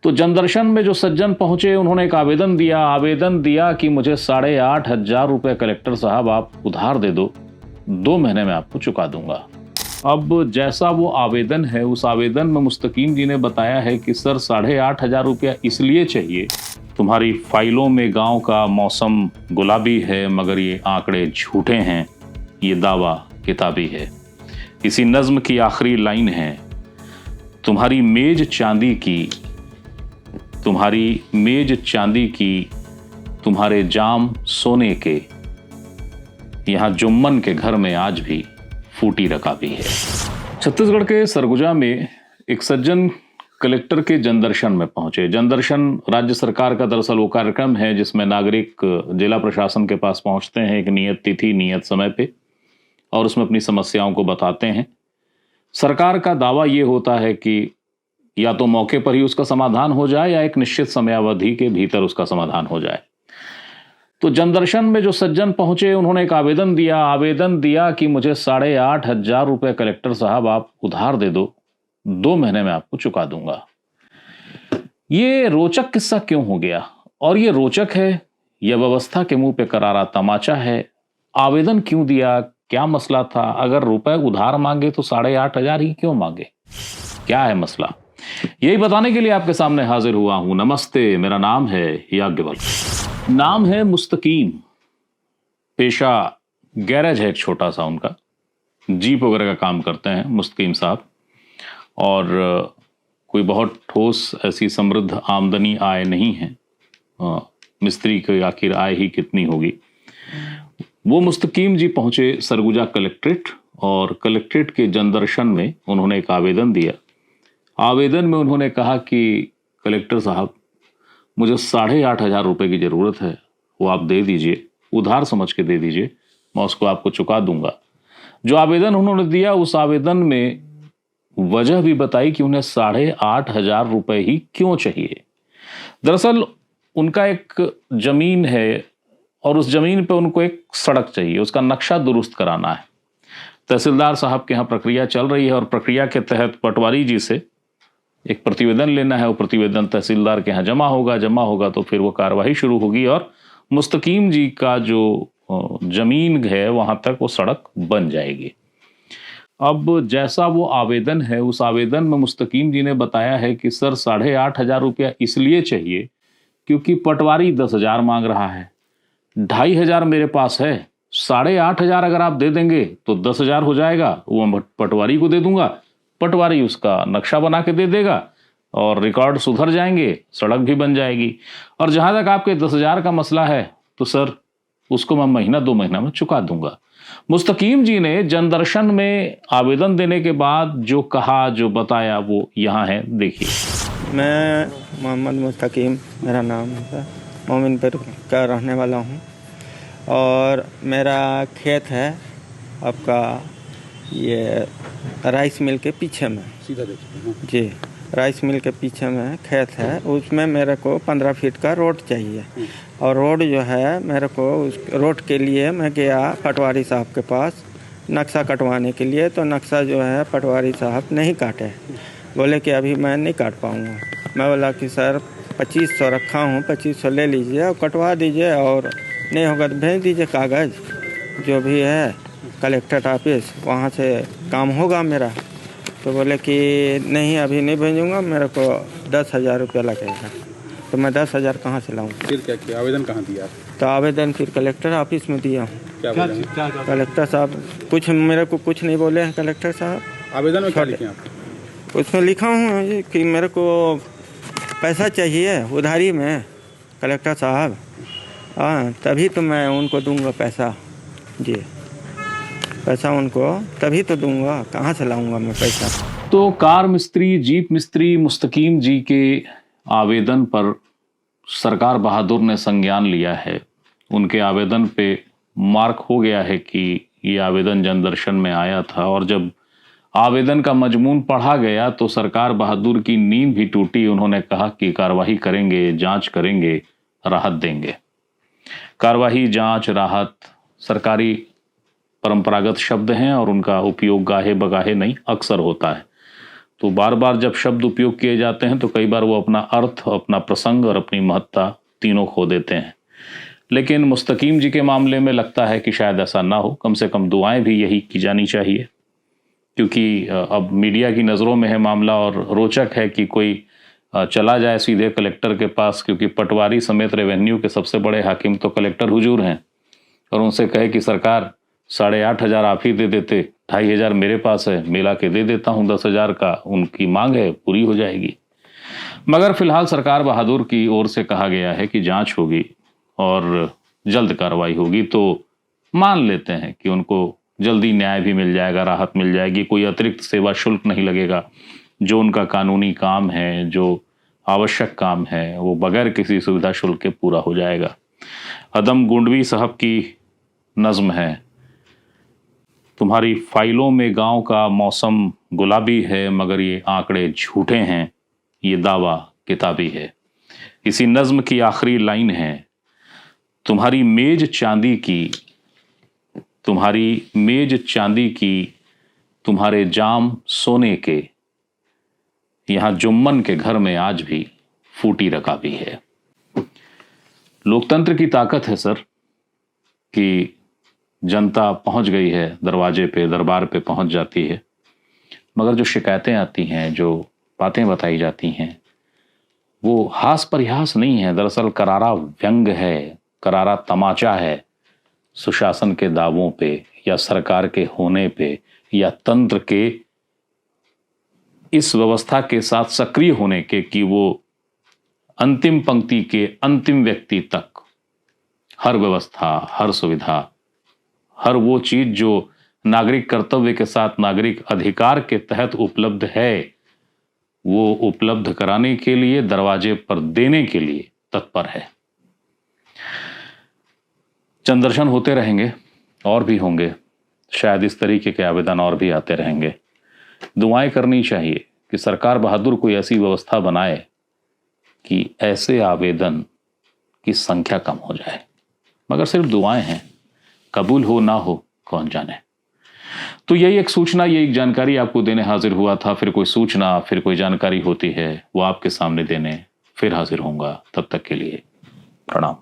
तो जनदर्शन में जो सज्जन पहुंचे उन्होंने एक आवेदन दिया कि मुझे 8,500 रुपये कलेक्टर साहब आप उधार दे दो, 2 महीने में आपको चुका दूंगा। अब जैसा वो आवेदन है, उस आवेदन में मुस्तकीम जी ने बताया है कि सर 8,500 रुपया इसलिए चाहिए, तुम्हारी फाइलों में गांव का मौसम गुलाबी है मगर ये आंकड़े झूठे हैं, ये दावा किताबी है। इसी नज्म की आखिरी लाइन है, तुम्हारी मेज चांदी की, तुम्हारे जाम सोने के, यहाँ जुम्मन के घर में आज भी फूटी रकाबी है। छत्तीसगढ़ के सरगुजा में एक सज्जन कलेक्टर के जनदर्शन में पहुंचे। जनदर्शन राज्य सरकार का दरअसल वो कार्यक्रम है जिसमें नागरिक जिला प्रशासन के पास पहुंचते हैं एक नियत तिथि नियत समय पे और उसमें अपनी समस्याओं को बताते हैं। सरकार का दावा ये होता है कि या तो मौके पर ही उसका समाधान हो जाए या एक निश्चित समयावधि के भीतर उसका समाधान हो जाए। तो जनदर्शन में जो सज्जन पहुंचे उन्होंने एक आवेदन दिया कि मुझे 8,500 रुपये कलेक्टर साहब आप उधार दे दो, 2 महीने में आपको चुका दूंगा। ये रोचक किस्सा क्यों हो गया? और ये रोचक है या व्यवस्था के मुंह पे करारा तमाचा है? आवेदन क्यों दिया? क्या मसला था? अगर रुपए उधार मांगे तो 8,500 ही क्यों मांगे? क्या है मसला? यही बताने के लिए आपके सामने हाजिर हुआ हूं। नमस्ते, मेरा नाम है याज्ञवल्क्य। नाम है मुस्तकीम, पेशा गैरेज है एक छोटा सा उनका, जीप वगैरह का काम करते हैं मुस्तकीम साहब। और कोई बहुत ठोस ऐसी समृद्ध आमदनी आय नहीं है, मिस्त्री की आखिर आय ही कितनी होगी। वो मुस्तकीम जी पहुंचे सरगुजा कलेक्ट्रेट और कलेक्ट्रेट के जनदर्शन में उन्होंने एक आवेदन दिया। आवेदन में उन्होंने कहा कि कलेक्टर साहब मुझे 8,500 रुपये की ज़रूरत है, वो आप दे दीजिए, उधार समझ के दे दीजिए, मैं उसको आपको चुका दूंगा। जो आवेदन उन्होंने दिया उस आवेदन में वजह भी बताई कि उन्हें 8,500 रुपये ही क्यों चाहिए। दरअसल उनका एक जमीन है और उस जमीन पे उनको एक सड़क चाहिए, उसका नक्शा दुरुस्त कराना है। तहसीलदार साहब के यहाँ प्रक्रिया चल रही है और प्रक्रिया के तहत पटवारी जी से एक प्रतिवेदन लेना है। वो प्रतिवेदन तहसीलदार के यहाँ जमा होगा तो फिर वो कार्रवाई शुरू होगी और मुस्तकीम जी का जो जमीन है वहां तक वो सड़क बन जाएगी। अब जैसा वो आवेदन है, उस आवेदन में मुस्तकीम जी ने बताया है कि सर 8,500 रुपया इसलिए चाहिए क्योंकि पटवारी 10,000 मांग रहा है, 2,500 मेरे पास है, 8,500 अगर आप दे देंगे तो 10,000 हो जाएगा, वो मैं पटवारी को दे दूंगा, पटवारी उसका नक्शा बना के दे देगा और रिकॉर्ड सुधर जाएंगे, सड़क भी बन जाएगी। और जहां तक आपके 10,000 का मसला है तो सर उसको मैं महीना 2 महीना में चुका दूंगा। मुस्तकीम जी ने जनदर्शन में आवेदन देने के बाद जो कहा, जो बताया, वो यहाँ है, देखिए। मैं मोहम्मद मुस्तकीम मेरा नाम है, मोमिनपुर का रहने वाला हूँ और मेरा खेत है आपका ये राइस मिल के पीछे में, सीधा देखिए जी, राइस मिल के पीछे में खेत है। उसमें मेरे को 15 फीट का रोड चाहिए और रोड जो है मेरे को उस रोड के लिए मैं गया पटवारी साहब के पास नक्शा कटवाने के लिए, तो नक्शा जो है पटवारी साहब नहीं काटे, बोले कि अभी मैं नहीं काट पाऊँगा। मैं बोला कि सर 2500 रखा हूँ, 2500 ले लीजिए और कटवा दीजिए और नहीं होगा तो भेज दीजिए कागज़ जो भी है कलेक्टर ऑफिस, वहाँ से काम होगा मेरा। तो बोले कि नहीं अभी नहीं भेजूँगा, मेरे को 10,000 रुपया लगेगा। तो मैं 10,000 कहाँ से लाऊँ? फिर क्या किया? आवेदन कहाँ दिया? तो आवेदन फिर कलेक्टर ऑफिस में दिया हूँ। क्या कलेक्टर साहब कुछ मेरे को कुछ नहीं बोले हैं कलेक्टर साहब। आवेदन में क्या लिखे आप? उसमें लिखा हूँ कि मेरे को पैसा चाहिए उधारी में कलेक्टर साहब, हाँ तभी तो मैं उनको दूंगा पैसा, जी पैसा उनको तभी तो दूंगा, कहाँ से लाऊंगा मैं पैसा। तो कार मिस्त्री, जीप मिस्त्री मुस्तकीम जी के आवेदन पर सरकार बहादुर ने संज्ञान लिया है। उनके आवेदन पे मार्क हो गया है कि ये आवेदन जनदर्शन में आया था और जब आवेदन का मजमून पढ़ा गया तो सरकार बहादुर की नींद भी टूटी। उन्होंने कहा कि कार्रवाई करेंगे, जांच करेंगे, राहत देंगे। कार्रवाई, जांच, राहत सरकारी परंपरागत शब्द हैं और उनका उपयोग गाहे बगाहे नहीं अक्सर होता है। तो बार बार जब शब्द उपयोग किए जाते हैं तो कई बार वो अपना अर्थ, अपना प्रसंग और अपनी महत्ता तीनों खो देते हैं। लेकिन मुस्तकीम जी के मामले में लगता है कि शायद ऐसा ना हो, कम से कम दुआएं भी यही की जानी चाहिए, क्योंकि अब मीडिया की नज़रों में है मामला और रोचक है कि कोई चला जाए सीधे कलेक्टर के पास, क्योंकि पटवारी समेत रेवेन्यू के सबसे बड़े हाकिम तो कलेक्टर हुजूर हैं, और उनसे कहे कि सरकार 8,500 आप ही दे देते, 2,500 मेरे पास है, मिला के दे देता हूँ 10,000 का, उनकी मांग है, पूरी हो जाएगी। मगर फिलहाल सरकार बहादुर की ओर से कहा गया है कि जांच होगी और जल्द कार्रवाई होगी, तो मान लेते हैं कि उनको जल्दी न्याय भी मिल जाएगा, राहत मिल जाएगी, कोई अतिरिक्त सेवा शुल्क नहीं लगेगा। जो उनका कानूनी काम है, जो आवश्यक काम है, वो बगैर किसी सुविधा शुल्क के पूरा हो जाएगा। अदम गुंडवी साहब की नज़्म है, तुम्हारी फाइलों में गांव का मौसम गुलाबी है, मगर ये आंकड़े झूठे हैं, ये दावा किताबी है। इसी नज़्म की आखिरी लाइन है, तुम्हारी मेज चांदी की, तुम्हारे जाम सोने के, यहाँ जुम्मन के घर में आज भी फूटी रकाबी है। लोकतंत्र की ताकत है सर कि जनता पहुंच गई है दरवाजे पे, दरबार पे पहुंच जाती है, मगर जो शिकायतें आती हैं, जो बातें बताई जाती हैं, वो हास परिहास नहीं है, दरअसल करारा व्यंग है, करारा तमाचा है सुशासन के दावों पे या सरकार के होने पे या तंत्र के इस व्यवस्था के साथ सक्रिय होने के, कि वो अंतिम पंक्ति के अंतिम व्यक्ति तक हर व्यवस्था, हर सुविधा, हर वो चीज जो नागरिक कर्तव्य के साथ नागरिक अधिकार के तहत उपलब्ध है, वो उपलब्ध कराने के लिए, दरवाजे पर देने के लिए तत्पर है। जनदर्शन होते रहेंगे और भी होंगे, शायद इस तरीके के आवेदन और भी आते रहेंगे। दुआएं करनी चाहिए कि सरकार बहादुर कोई ऐसी व्यवस्था बनाए कि ऐसे आवेदन की संख्या कम हो जाए, मगर सिर्फ दुआएं हैं, कबूल हो ना हो कौन जाने। तो यही एक सूचना, यही एक जानकारी आपको देने हाजिर हुआ था। फिर कोई सूचना, फिर कोई जानकारी होती है, वो आपके सामने देने फिर हाजिर होऊंगा। तब तक के लिए प्रणाम।